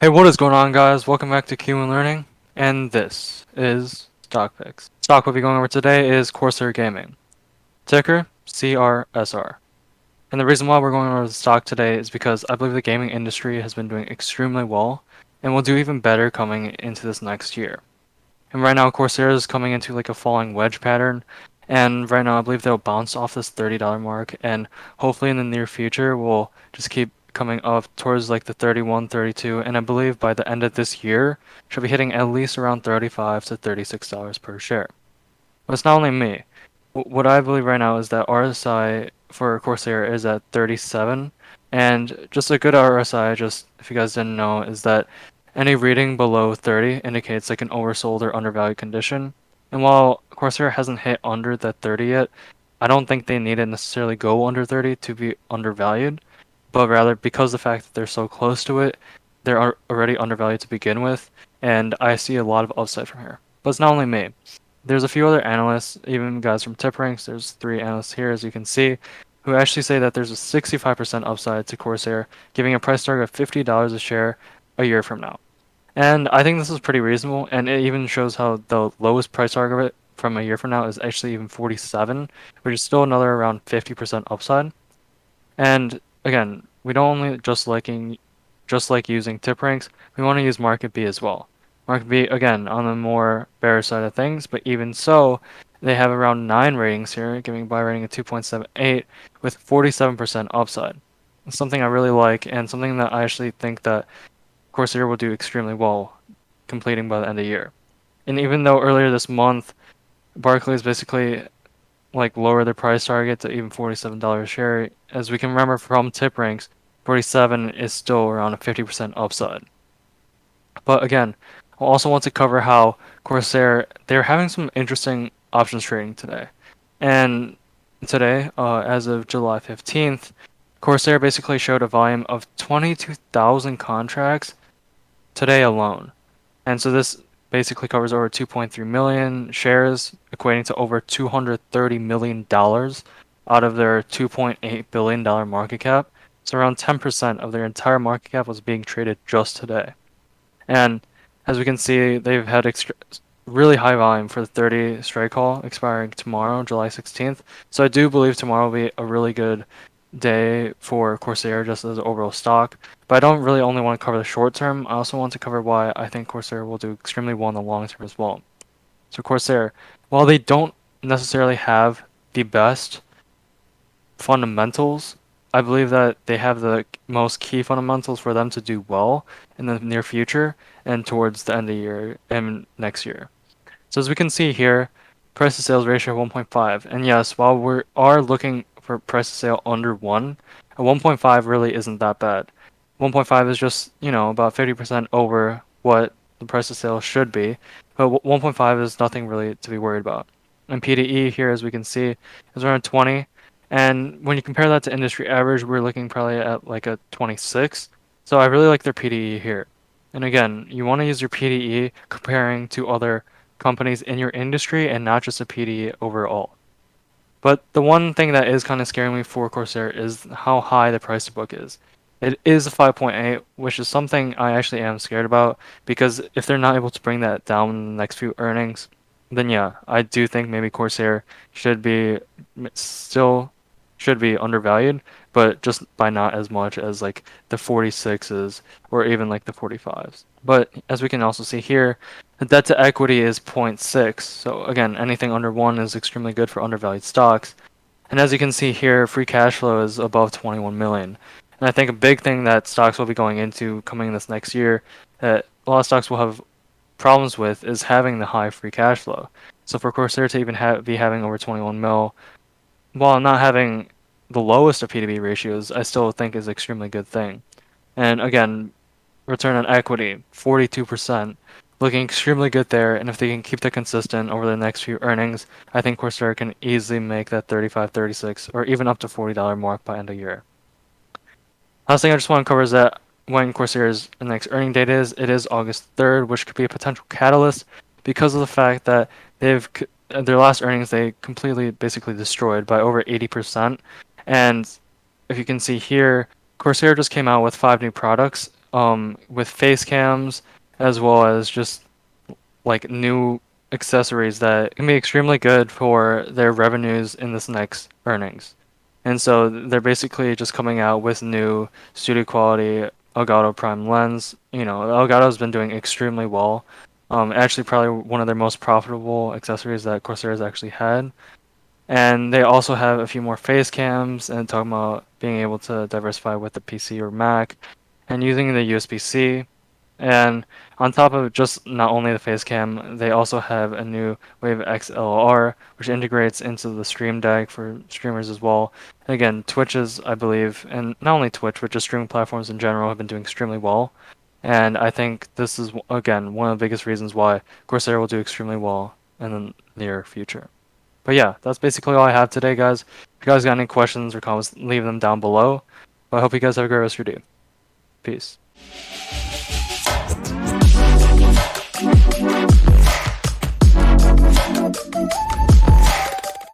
Hey, what is going on, guys? Welcome back to Q and Learning, and this is Stock Picks. Stock we'll be going over today is Corsair Gaming, ticker CRSR. And the reason why we're going over the stock today is because I believe the gaming industry has been doing extremely well and will do even better coming into this next year. And right now, Corsair is coming into like a falling wedge pattern, and right now I believe they'll bounce off this $30 mark, and hopefully in the near future we'll just keep coming up towards like the 31, 32, and I believe by the end of this year should be hitting at least around 35 to $36 per share. But it's not only me. What I believe right now is that RSI for Corsair is at 37, and just a good RSI, just if you guys didn't know, is that any reading below 30 indicates like an oversold or undervalued condition. And while Corsair hasn't hit under that 30 yet, I don't think they need to necessarily go under 30 to be undervalued, but rather because the fact that they're so close to it, they're already undervalued to begin with, and I see a lot of upside from here. But it's not only me. There's a few other analysts, even guys from TipRanks. There's 3 analysts here, as you can see, who actually say that there's a 65% upside to Corsair, giving a price target of $50 a share a year from now. And I think this is pretty reasonable, and it even shows how the lowest price target of it from a year from now is actually even 47, which is still another around 50% upside. And again, we don't only just like using tip ranks, we want to use market B as well. Market B again on the more bearish side of things, but even so, they have around 9 ratings here, giving buy rating a 2.78 with 47% upside. It's something I really like, and something that I actually think that Corsair will do extremely well completing by the end of the year. And even though earlier this month, Barclays basically like lower their price target to even $47 a share. As we can remember from tip ranks, 47 is still around a 50% upside. But again, I also want to cover how Corsair, they're having some interesting options trading today. And today, as of July 15th, Corsair basically showed a volume of 22,000 contracts today alone. And so this basically covers over 2.3 million shares, equating to over $230 million out of their $2.8 billion market cap. So around 10% of their entire market cap was being traded just today. And as we can see, they've had really high volume for the 30 strike call expiring tomorrow, July 16th. So I do believe tomorrow will be a really good day for Corsair just as an overall stock. But I don't really only want to cover the short term. I also want to cover why I think Corsair will do extremely well in the long term as well. So Corsair, while they don't necessarily have the best fundamentals, I believe that they have the most key fundamentals for them to do well in the near future and towards the end of the year and next year. So as we can see here, price to sales ratio 1.5. And yes, while we are looking for price to sale under 1, a 1.5 really isn't that bad. 1.5 is just, about 50% over what the price to sale should be, but 1.5 is nothing really to be worried about. And PDE here, as we can see, is around 20. And when you compare that to industry average, we're looking probably at like a 26. So I really like their PDE here. And again, you want to use your PDE comparing to other companies in your industry and not just a PDE overall. But the one thing that is kind of scaring me for Corsair is how high the price to book is. It is a 5.8, which is something I actually am scared about because if they're not able to bring that down in the next few earnings, then yeah, I do think maybe Corsair should be still should be undervalued, but just by not as much as like the 46s or even like the 45s. But as we can also see here, the debt to equity is 0.6. So again, anything under 1 is extremely good for undervalued stocks. And as you can see here, free cash flow is above 21 million. And I think a big thing that stocks will be going into coming this next year that a lot of stocks will have problems with is having the high free cash flow. So for Corsair to even be having over 21 mil, while not having the lowest of P/B ratios, I still think is an extremely good thing. And again, return on equity, 42%, looking extremely good there. And if they can keep that consistent over the next few earnings, I think Corsair can easily make that 35, 36, or even up to $40 mark by end of year. Last thing I just want to cover is that when Corsair's next earning date is, it is August 3rd, which could be a potential catalyst because of the fact that their last earnings they completely basically destroyed by over 80%. And if you can see here, Corsair just came out with 5 new products with face cams as well as just like new accessories that can be extremely good for their revenues in this next earnings. And so they're basically just coming out with new studio quality Elgato Prime lens. You know, Elgato's been doing extremely well. Actually, probably one of their most profitable accessories that Corsair has actually had. And they also have a few more face cams and talking about being able to diversify with the PC or Mac and using the USB-C. And on top of just not only the face cam, they also have a new Wave XLR, which integrates into the Stream Deck for streamers as well. And again, Twitches, I believe, and not only Twitch, but just streaming platforms in general have been doing extremely well. And I think this is, again, one of the biggest reasons why Corsair will do extremely well in the near future. But yeah, that's basically all I have today, guys. If you guys got any questions or comments, leave them down below. But I hope you guys have a great rest of your day. Peace.